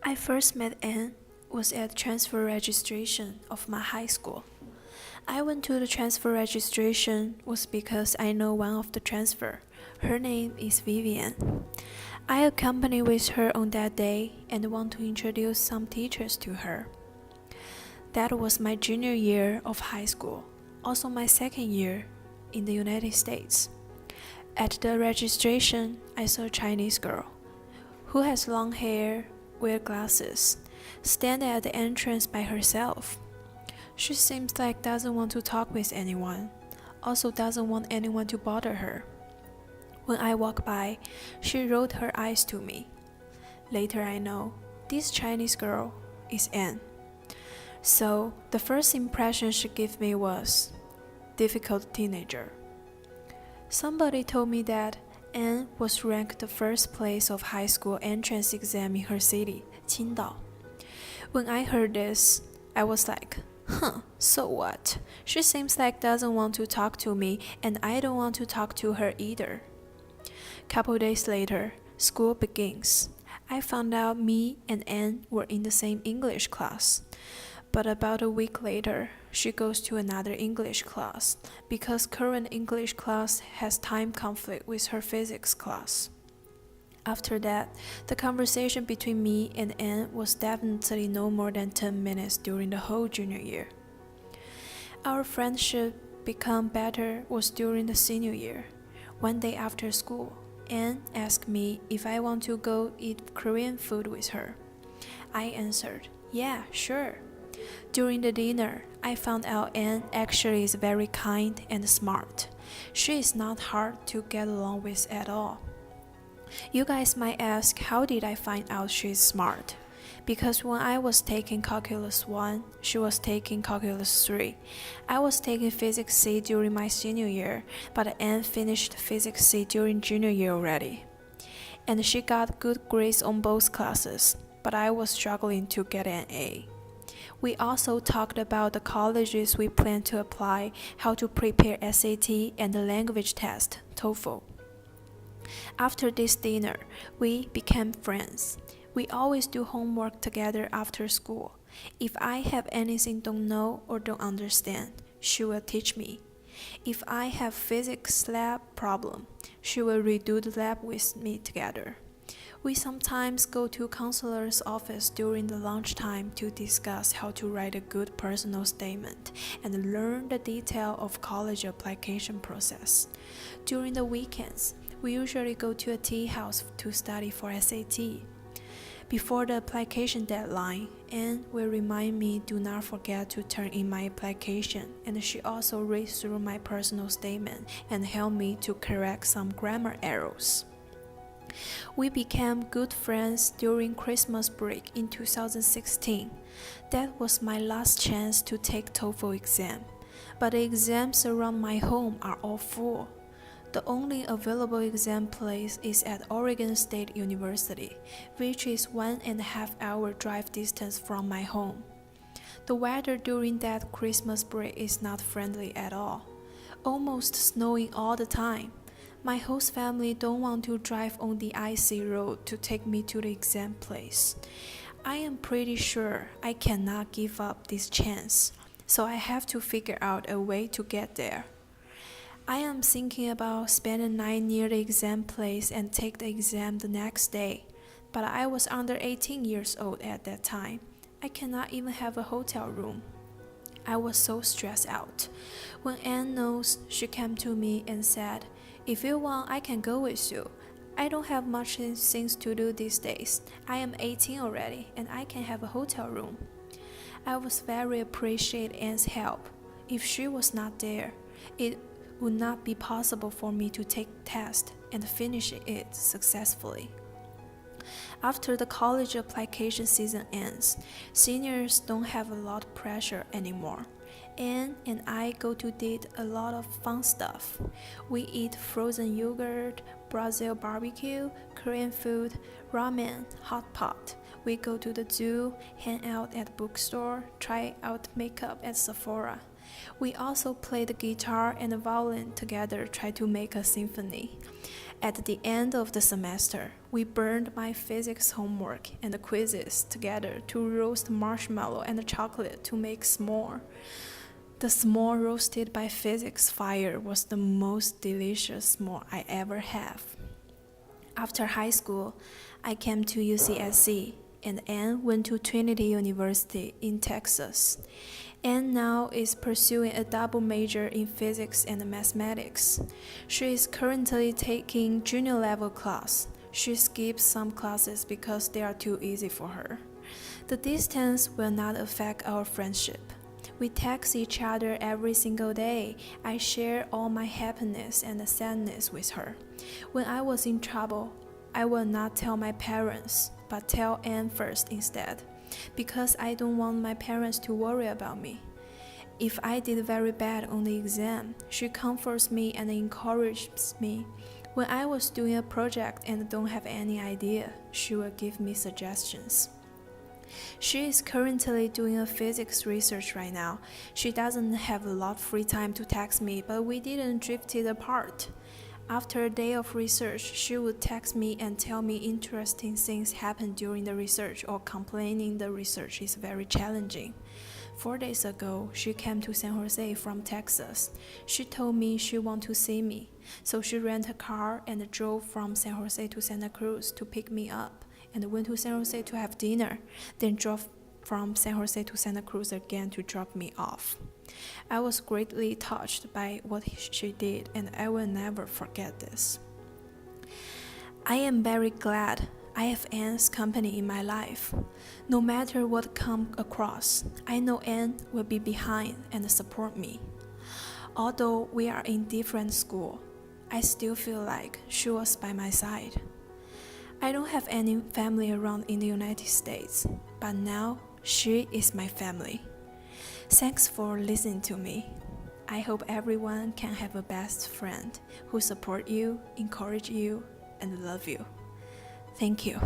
I first met Anne was at transfer registration of my high school. I went to the transfer registration was because I know one of the transfer. Her name is Vivian. I accompanied with her on that day and want to introduce some teachers to her. That was my junior year of high school, also my second year in the United States. At the registration, I saw a Chinese girl who has long hair, wear glasses, stand at the entrance by herself. She seems like doesn't want to talk with anyone, also doesn't want anyone to bother her. When I walk by, she rolled her eyes to me. Later I know, this Chinese girl is Anne. So, the first impression she gave me was, difficult teenager. Somebody told me that Anne was ranked the first place of high school entrance exam in her city, Qingdao. When I heard this, I was like, so what? She seems like doesn't want to talk to me and I don't want to talk to her either. Couple days later, school begins. I found out me and Anne were in the same English class. But about a week later, she goes to another English class because current English class has time conflict with her physics class. After that, the conversation between me and Anne was definitely no more than 10 minutes during the whole junior year. Our friendship become better was during the senior year. One day after school, Anne asked me if I want to go eat Korean food with her. I answered, yeah, sure. During the dinner, I found out Anne actually is very kind and smart. She is not hard to get along with at all. You guys might ask, how did I find out she's smart? Because when I was taking Calculus 1, she was taking Calculus 3. I was taking Physics C during my senior year, but Anne finished Physics C during junior year already. And she got good grades on both classes, but I was struggling to get an A. We also talked about the colleges we plan to apply, how to prepare SAT and the language test, TOEFL. After this dinner, we became friends. We always do homework together after school. If I have anything don't know or don't understand, she will teach me. If I have physics lab problem, she will redo the lab with me together. We sometimes go to counselor's office during the lunchtime to discuss how to write a good personal statement and learn the detail of college application process. During the weekends, we usually go to a tea house to study for SAT. Before the application deadline, Anne will remind me do not forget to turn in my application, and she also reads through my personal statement and help me to correct some grammar errors. We became good friends during Christmas break in 2016. That was my last chance to take TOEFL exam, but the exams around my home are all full. The only available exam place is at Oregon State University, which is 1.5 hour drive distance from my home. The weather during that Christmas break is not friendly at all, almost snowing all the time. My host family don't want to drive on the icy road to take me to the exam place. I am pretty sure I cannot give up this chance, so I have to figure out a way to get there. I am thinking about spending the night near the exam place and take the exam the next day, but I was under 18 years old at that time. I cannot even have a hotel room. I was so stressed out. When Anne knows, she came to me and said, if you want, I can go with you. I don't have much things to do these days. I am 18 already, and I can have a hotel room. I was very appreciate Anne's help. If she was not there, it would not be possible for me to take the test and finish it successfully. After the college application season ends, seniors don't have a lot of pressure anymore. Anne and I go to did a lot of fun stuff. We eat frozen yogurt, Brazil barbecue, Korean food, ramen, hot pot. We go to the zoo, hang out at bookstore, try out makeup at Sephora. We also play the guitar and the violin together, try to make a symphony. At the end of the semester, we burned my physics homework and the quizzes together to roast marshmallow and chocolate to make s'more. The s'more roasted by physics fire was the most delicious s'more I ever have. After high school, I came to UCSC, and Anne went to Trinity University in Texas. Anne now is pursuing a double major in physics and mathematics. She is currently taking junior level class. She skips some classes because they are too easy for her. The distance will not affect our friendship. We text each other every single day. I share all my happiness and sadness with her. When I was in trouble, I will not tell my parents, but tell Anne first instead, because I don't want my parents to worry about me. If I did very bad on the exam, she comforts me and encourages me. When I was doing a project and don't have any idea, she will give me suggestions. She is currently doing a physics research right now. She doesn't have a lot of free time to text me, but we didn't drift it apart. After a day of research, she would text me and tell me interesting things happened during the research or complaining the research is very challenging. 4 days ago, she came to San Jose from Texas. She told me she wanted to see me, so she rented a car and drove from San Jose to Santa Cruz to pick me up, and went to San Jose to have dinner, then drove from San Jose to Santa Cruz again to drop me off. I was greatly touched by what she did, and I will never forget this. I am very glad I have Anne's company in my life. No matter what comes across, I know Anne will be behind and support me. Although we are in different schools, I still feel like she was by my side. I don't have any family around in the United States, but now she is my family. Thanks for listening to me. I hope everyone can have a best friend who support you, encourage you, and love you. Thank you.